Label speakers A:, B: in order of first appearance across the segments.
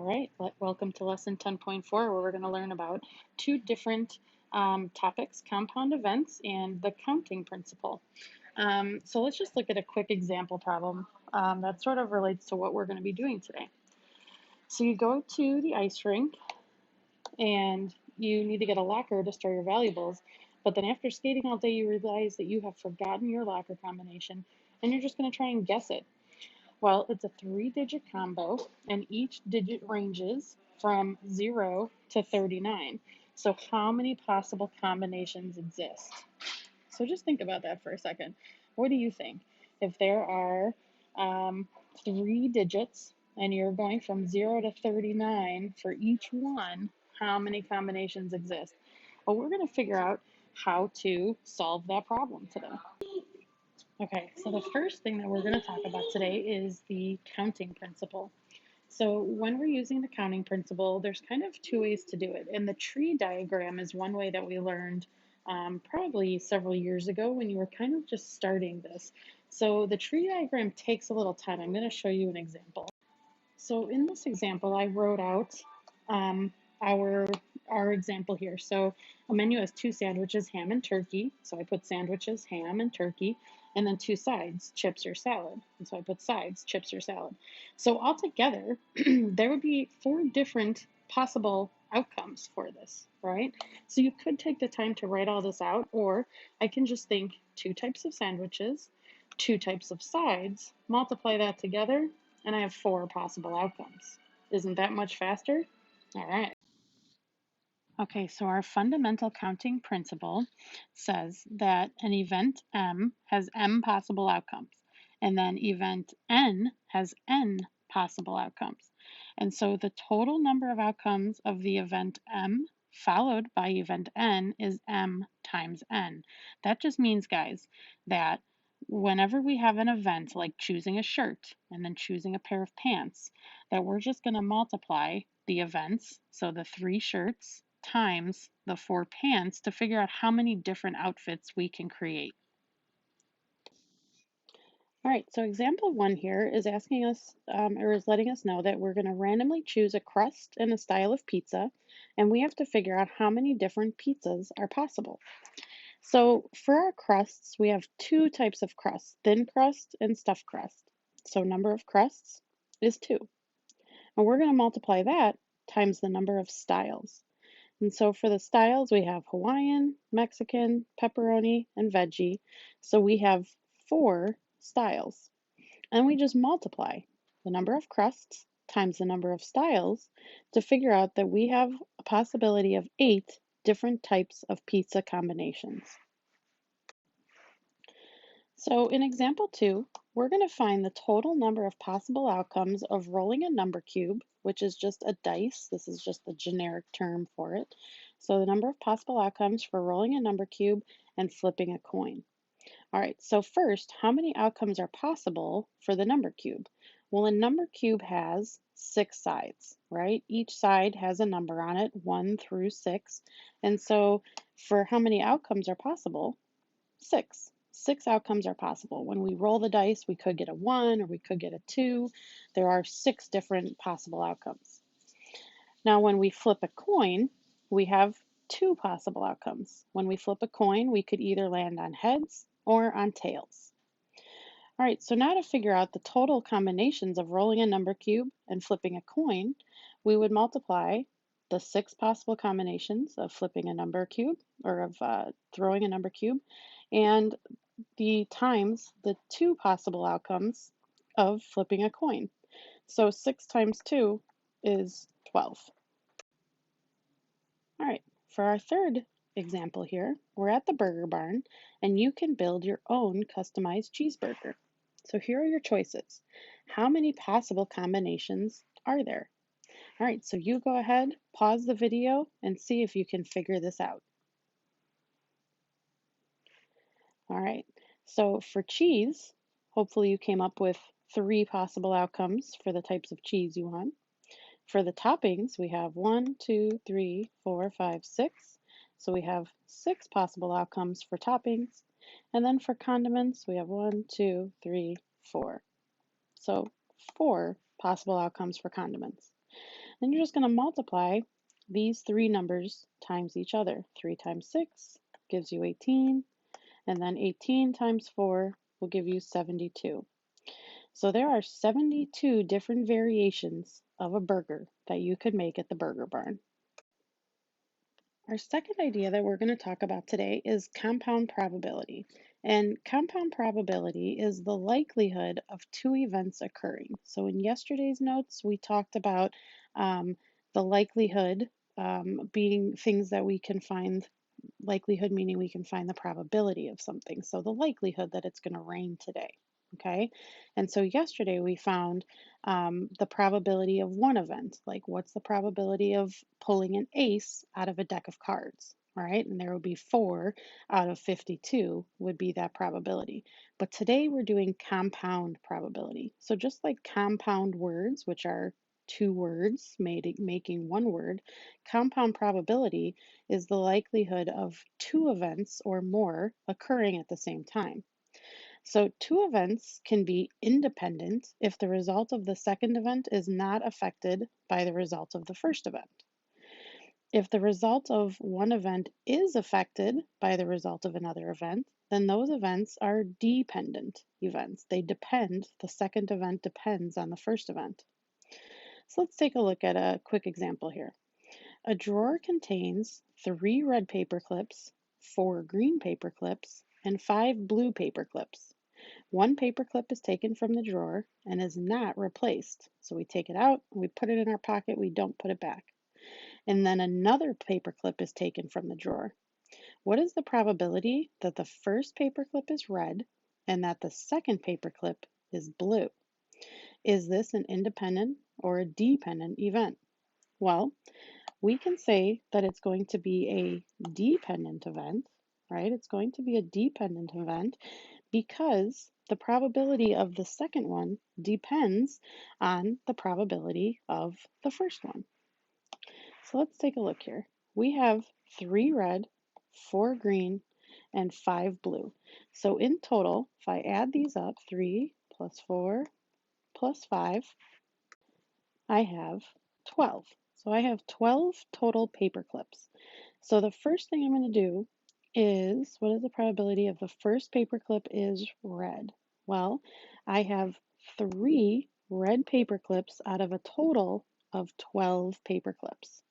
A: All right, welcome to lesson 10.4, where we're going to learn about two different topics, compound events and the counting principle. So let's just look at a quick example problem that sort of relates to what we're going to be doing today. So you go to the ice rink and you need to get a locker to store your valuables, but then after skating all day, you realize that you have forgotten your locker combination and you're just going to try and guess it. Well, it's a 3-digit combo, and each digit ranges from 0 to 39. So how many possible combinations exist? So just think about that for a second. What do you think? If there are 3 digits and you're going from 0 to 39 for each one, how many combinations exist? Well, we're going to figure out how to solve that problem today. Okay, so the first thing that we're going to talk about today is the counting principle. So when we're using the counting principle, there's kind of two ways to do it. And the tree diagram is one way that we learned probably several years ago when you were kind of just starting this. So the tree diagram takes a little time. I'm going to show you an example. So in this example, I wrote out um, our our example here. So a menu has two sandwiches, ham and turkey. So I put sandwiches, ham and turkey, and then two sides, chips or salad. And so I put sides, chips or salad. So altogether, there would be 4 different possible outcomes for this, right? So you could take the time to write all this out, or I can just think 2 types of sandwiches, 2 types of sides, multiply that together, and I have 4 possible outcomes. Isn't that much faster? All right. Okay, so our fundamental counting principle says that an event M has M possible outcomes, and then event N has N possible outcomes. And so the total number of outcomes of the event M followed by event N is M times N. That just means, guys, that whenever we have an event like choosing a shirt and then choosing a pair of pants, that we're just going to multiply the events, so the 3 shirts times the 4 pants, to figure out how many different outfits we can create. All right, so example 1 here is asking us, or is letting us know that we're going to randomly choose a crust and a style of pizza, and we have to figure out how many different pizzas are possible. So for our crusts, we have 2 types of crust, thin crust and stuffed crust. So number of crusts is 2. And we're going to multiply that times the number of styles. And so for the styles, we have Hawaiian, Mexican, pepperoni, and veggie. So we have 4 styles. And we just multiply the number of crusts times the number of styles to figure out that we have a possibility of 8 different types of pizza combinations. So in example 2, we're going to find the total number of possible outcomes of rolling a number cube, which is just a dice. This is just the generic term for it. So the number of possible outcomes for rolling a number cube and flipping a coin. All right, so first, how many outcomes are possible for the number cube? Well, a number cube has 6 sides, right? Each side has a number on it, 1 through 6. And so for how many outcomes are possible? 6. 6 outcomes are possible. When we roll the dice, we could get a 1 or we could get a 2. There are 6 different possible outcomes. Now, when we flip a coin, we have 2 possible outcomes. When we flip a coin, we could either land on heads or on tails. All right, so now to figure out the total combinations of rolling a number cube and flipping a coin, we would multiply the 6 possible combinations of flipping a number cube, or of throwing a number cube, and the times the 2 possible outcomes of flipping a coin. So 6 times 2 is 12. All right, for our third example here, we're at the Burger Barn, and you can build your own customized cheeseburger. So here are your choices. How many possible combinations are there? All right, so you go ahead, pause the video, and see if you can figure this out. All right, so for cheese, hopefully you came up with 3 possible outcomes for the types of cheese you want. For the toppings, we have 1, 2, 3, 4, 5, 6. So we have 6 possible outcomes for toppings. And then for condiments, we have 1, 2, 3, 4. So 4 possible outcomes for condiments. Then you're just going to multiply these three numbers times each other. 3 times 6 gives you 18, and then 18 times 4 will give you 72. So there are 72 different variations of a burger that you could make at the Burger Barn. Our second idea that we're going to talk about today is compound probability. And compound probability is the likelihood of two events occurring. So in yesterday's notes, we talked about the likelihood being things that we can find, likelihood meaning we can find the probability of something. So the likelihood that it's going to rain today. Okay, and so yesterday we found the probability of one event, like what's the probability of pulling an ace out of a deck of cards, all right? And there would be 4 out of 52 would be that probability. But today we're doing compound probability. So just like compound words, which are two words making one word, compound probability is the likelihood of two events or more occurring at the same time. So two events can be independent if the result of the second event is not affected by the result of the first event. If the result of one event is affected by the result of another event, then those events are dependent events. They depend, the second event depends on the first event. So let's take a look at a quick example here. A drawer contains 3 red paper clips, 4 green paper clips, and 5 blue paper clips. One paper clip is taken from the drawer and is not replaced. So we take it out, we put it in our pocket, we don't put it back. And then another paper clip is taken from the drawer. What is the probability that the first paper clip is red and that the second paper clip is blue? Is this an independent or a dependent event? Well, we can say that it's going to be a dependent event, right? It's going to be a dependent event because the probability of the second one depends on the probability of the first one. So let's take a look here. We have 3 red, 4 green, and 5 blue. So in total, if I add these up, 3 plus 4 plus 5, I have 12. So I have 12 total paper clips. So the first thing I'm going to do is, what is the probability of the first paper clip is red? Well, I have 3 red paper clips out of a total of 12 paper clips.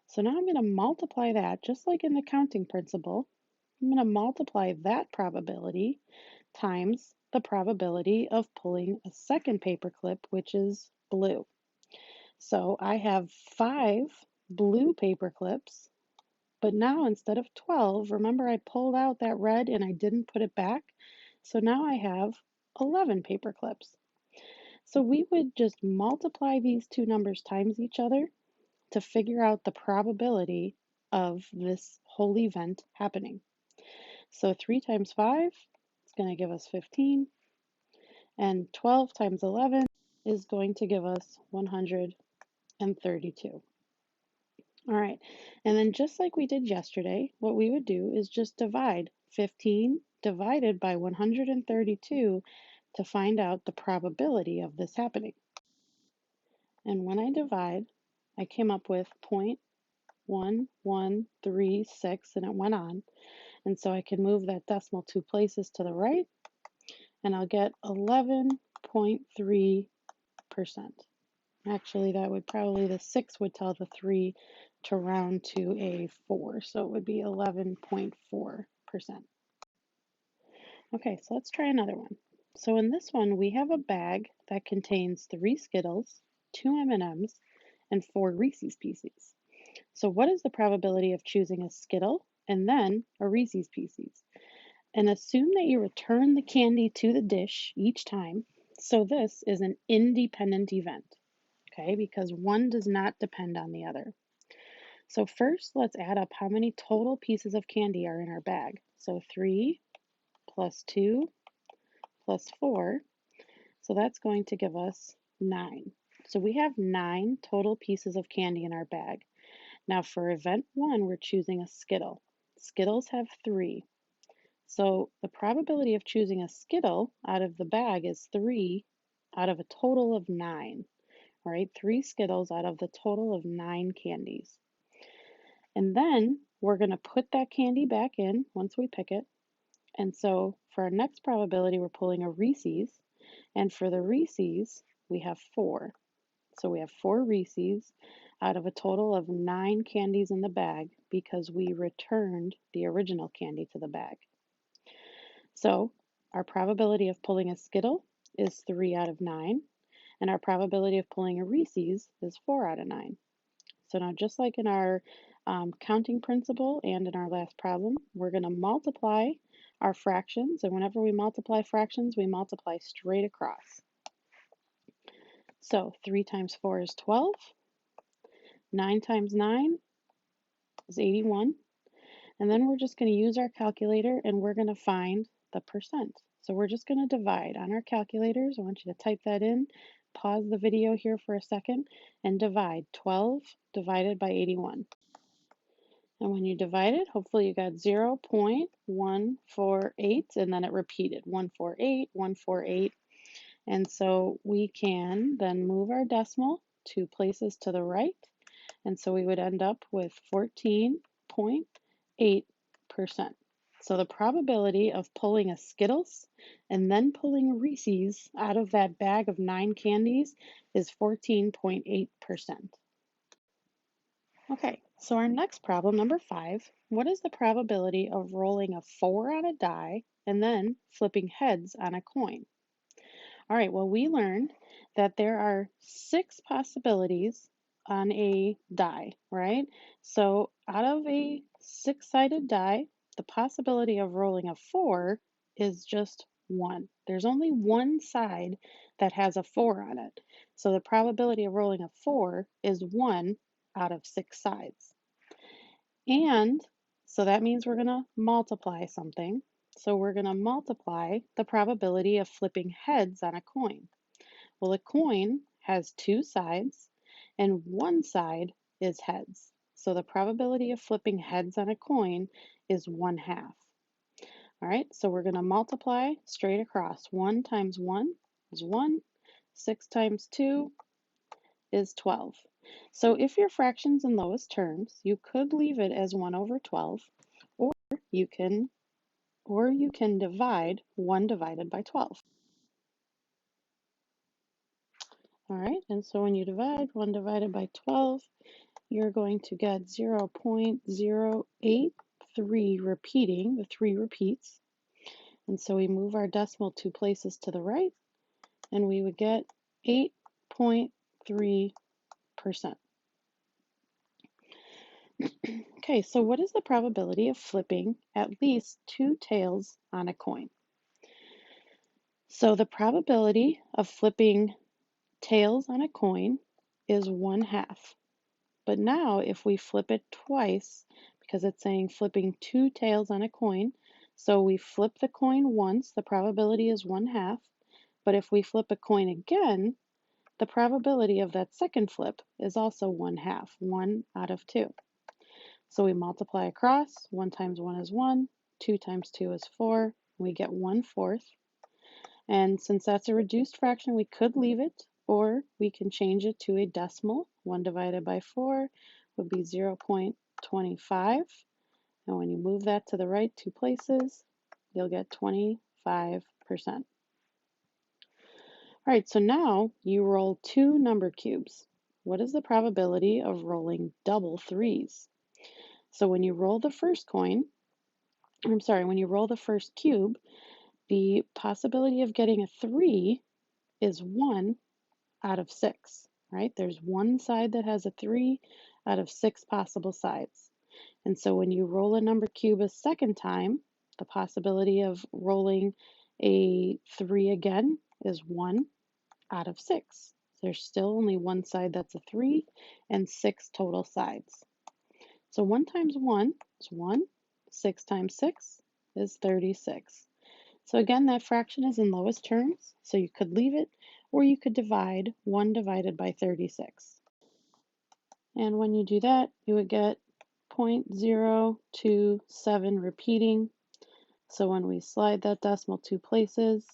A: So now I'm going to multiply that, just like in the counting principle. I'm going to multiply that probability times the probability of pulling a second paper clip, which is blue. So I have 5 blue paper clips, but now instead of 12, remember I pulled out that red and I didn't put it back? So now I have 11 paper clips. So we would just multiply these two numbers times each other to figure out the probability of this whole event happening. So 3 times 5 is going to give us 15, and 12 times 11 is going to give us 132. All right, and then just like we did yesterday, what we would do is just divide 15 divided by 132 to find out the probability of this happening. And when I divide, I came up with 0.1136, and it went on. And so I can move that decimal 2 places to the right, and I'll get 11.3%. Actually, that would probably, the 6 would tell the 3 to round to a 4, so it would be 11.4%. Okay, so let's try another one. So in this one, we have a bag that contains 3 Skittles, 2 M&Ms, and 4 Reese's Pieces. So what is the probability of choosing a Skittle and then a Reese's Pieces? And assume that you return the candy to the dish each time. So this is an independent event, okay, because one does not depend on the other. So first, let's add up how many total pieces of candy are in our bag. So 3 plus 2 plus 4, so that's going to give us 9. So we have 9 total pieces of candy in our bag. Now for event 1, we're choosing a Skittle. Skittles have 3. So the probability of choosing a Skittle out of the bag is 3 out of a total of 9. right? 3 Skittles out of the total of 9 candies. And then we're going to put that candy back in once we pick it. And so for our next probability, we're pulling a Reese's. And for the Reese's, we have 4. So we have 4 Reese's out of a total of 9 candies in the bag because we returned the original candy to the bag. So our probability of pulling a Skittle is 3 out of 9, and our probability of pulling a Reese's is 4 out of 9. So now just like in our counting principle and in our last problem, we're going to multiply our fractions, and whenever we multiply fractions, we multiply straight across. So 3 times 4 is 12, 9 times 9 is 81, and then we're just going to use our calculator and we're going to find the percent. So we're just going to divide on our calculators. I want you to type that in, pause the video here for a second, and divide 12 divided by 81. And when you divide it, hopefully you got 0.148, and then it repeated 148, 148. And so we can then move our decimal 2 places to the right. And so we would end up with 14.8%. So the probability of pulling a Skittles and then pulling a Reese's out of that bag of 9 candies is 14.8%. Okay, so our next problem, number 5, what is the probability of rolling a 4 on a die and then flipping heads on a coin? All right, well, we learned that there are 6 possibilities on a die, right? So out of a 6-sided die, the possibility of rolling a 4 is just 1. There's only one side that has a 4 on it. So the probability of rolling a 4 is 1 out of 6 sides. And so that means we're going to multiply something. So we're going to multiply the probability of flipping heads on a coin. Well, a coin has 2 sides, and one side is heads. So the probability of flipping heads on a coin is 1/2. All right, so we're going to multiply straight across. 1 times 1 is 1. 6 times 2 is 12. So if your fraction's in lowest terms, you could leave it as 1 over 12, or you can divide 1 divided by 12. All right, and so when you divide 1 divided by 12, you're going to get 0.083 repeating, the 3 repeats. And so we move our decimal 2 places to the right, and we would get 8.3%. Okay, so what is the probability of flipping at least 2 tails on a coin? So the probability of flipping tails on a coin is 1/2. But now if we flip it twice, because it's saying flipping 2 tails on a coin, so we flip the coin once, the probability is 1/2. But if we flip a coin again, the probability of that second flip is also 1/2, 1 out of 2. So we multiply across, 1 times 1 is 1, 2 times 2 is 4, we get 1/4. And since that's a reduced fraction, we could leave it, or we can change it to a decimal. 1 divided by 4 would be 0.25. And when you move that to the right 2 places, you'll get 25%. All right, so now you roll 2 number cubes. What is the probability of rolling double 3s? So when you roll the first coin, when you roll the first cube, the possibility of getting a 3 is 1 out of 6, right? There's one side that has a 3 out of 6 possible sides. And so when you roll a number cube a second time, the possibility of rolling a 3 again is 1 out of 6. There's still only one side that's a 3 and 6 total sides. So 1 times 1 is 1. 6 times 6 is 36. So again, that fraction is in lowest terms, so you could leave it, or you could divide 1 divided by 36. And when you do that, you would get 0.027 repeating. So when we slide that decimal 2 places,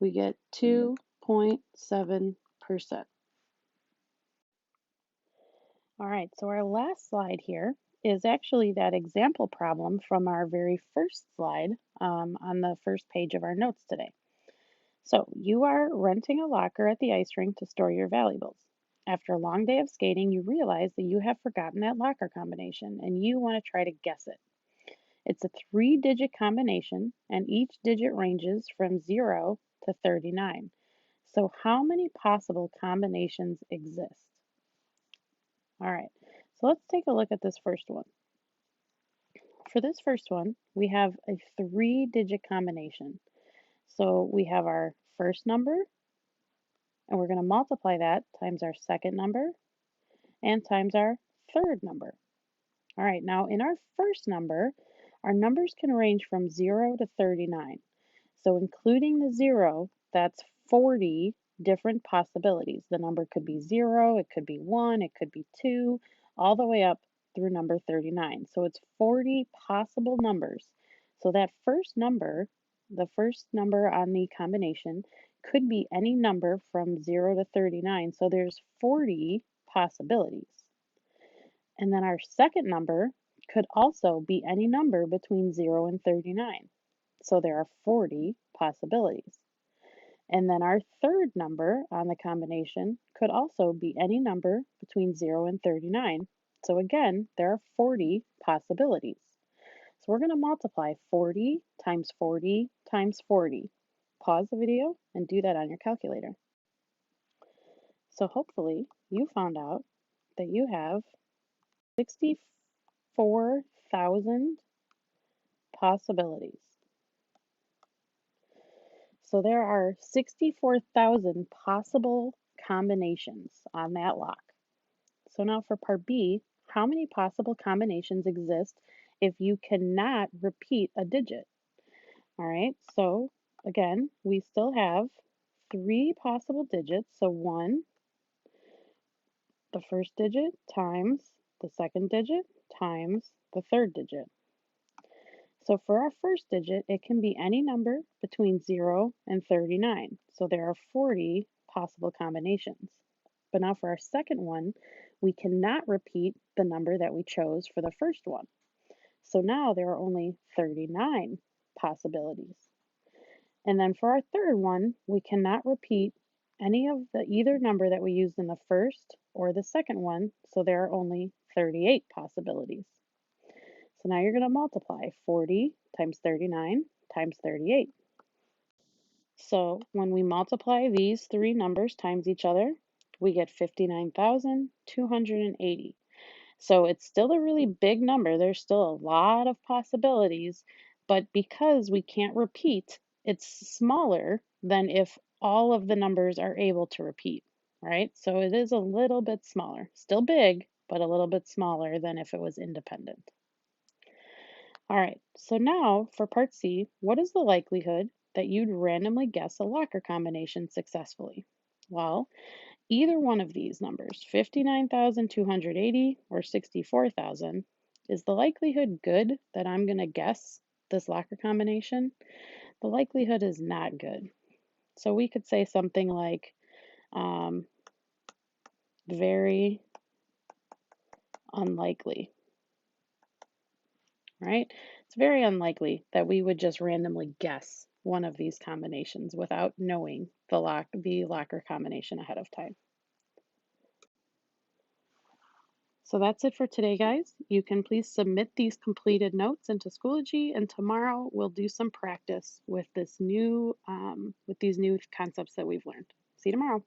A: we get 2.7%. All right, so our last slide here is actually that example problem from our very first slide on the first page of our notes today. So you are renting a locker at the ice rink to store your valuables. After a long day of skating, you realize that you have forgotten that locker combination and you want to try to guess it. It's a 3-digit combination and each digit ranges from 0 to 39. So how many possible combinations exist? All right, so let's take a look at this first one. For this first one, we have a 3-digit combination. So we have our first number, and we're going to multiply that times our second number and times our third number. All right, now in our first number, our numbers can range from 0 to 39. So including the 0, that's 40 different possibilities. The number could be 0, it could be 1, it could be 2, all the way up through number 39. So it's 40 possible numbers. So that first number, the first number on the combination, could be any number from 0 to 39. So there's 40 possibilities. And then our second number could also be any number between 0 and 39. So there are 40 possibilities. And then our third number on the combination could also be any number between 0 and 39. So again, there are 40 possibilities. So we're going to multiply 40 times 40 times 40. Pause the video and do that on your calculator. So hopefully you found out that you have 64,000 possibilities. So there are 64,000 possible combinations on that lock. So now for part B, how many possible combinations exist if you cannot repeat a digit? All right, so again, we still have 3 possible digits. So 1, the first digit, times the second digit, times the third digit. So for our first digit, it can be any number between 0 and 39. So there are 40 possible combinations. But now for our second one, we cannot repeat the number that we chose for the first one. So now there are only 39 possibilities. And then for our third one, we cannot repeat any of the either number that we used in the first or the second one. So there are only 38 possibilities. So now you're going to multiply 40 times 39 times 38. So when we multiply these three numbers times each other, we get 59,280. So it's still a really big number. There's still a lot of possibilities, but because we can't repeat, it's smaller than if all of the numbers are able to repeat, right? So it is a little bit smaller. Still big, but a little bit smaller than if it was independent. All right, so now for part C, what is the likelihood that you'd randomly guess a locker combination successfully? Well, either one of these numbers, 59,280 or 64,000, is the likelihood good that I'm going to guess this locker combination? The likelihood is not good. So we could say something like very unlikely. Right? It's very unlikely that we would just randomly guess one of these combinations without knowing the locker combination ahead of time. So that's it for today, guys. You can please submit these completed notes into Schoology, and tomorrow we'll do some practice with these new concepts that we've learned. See you tomorrow.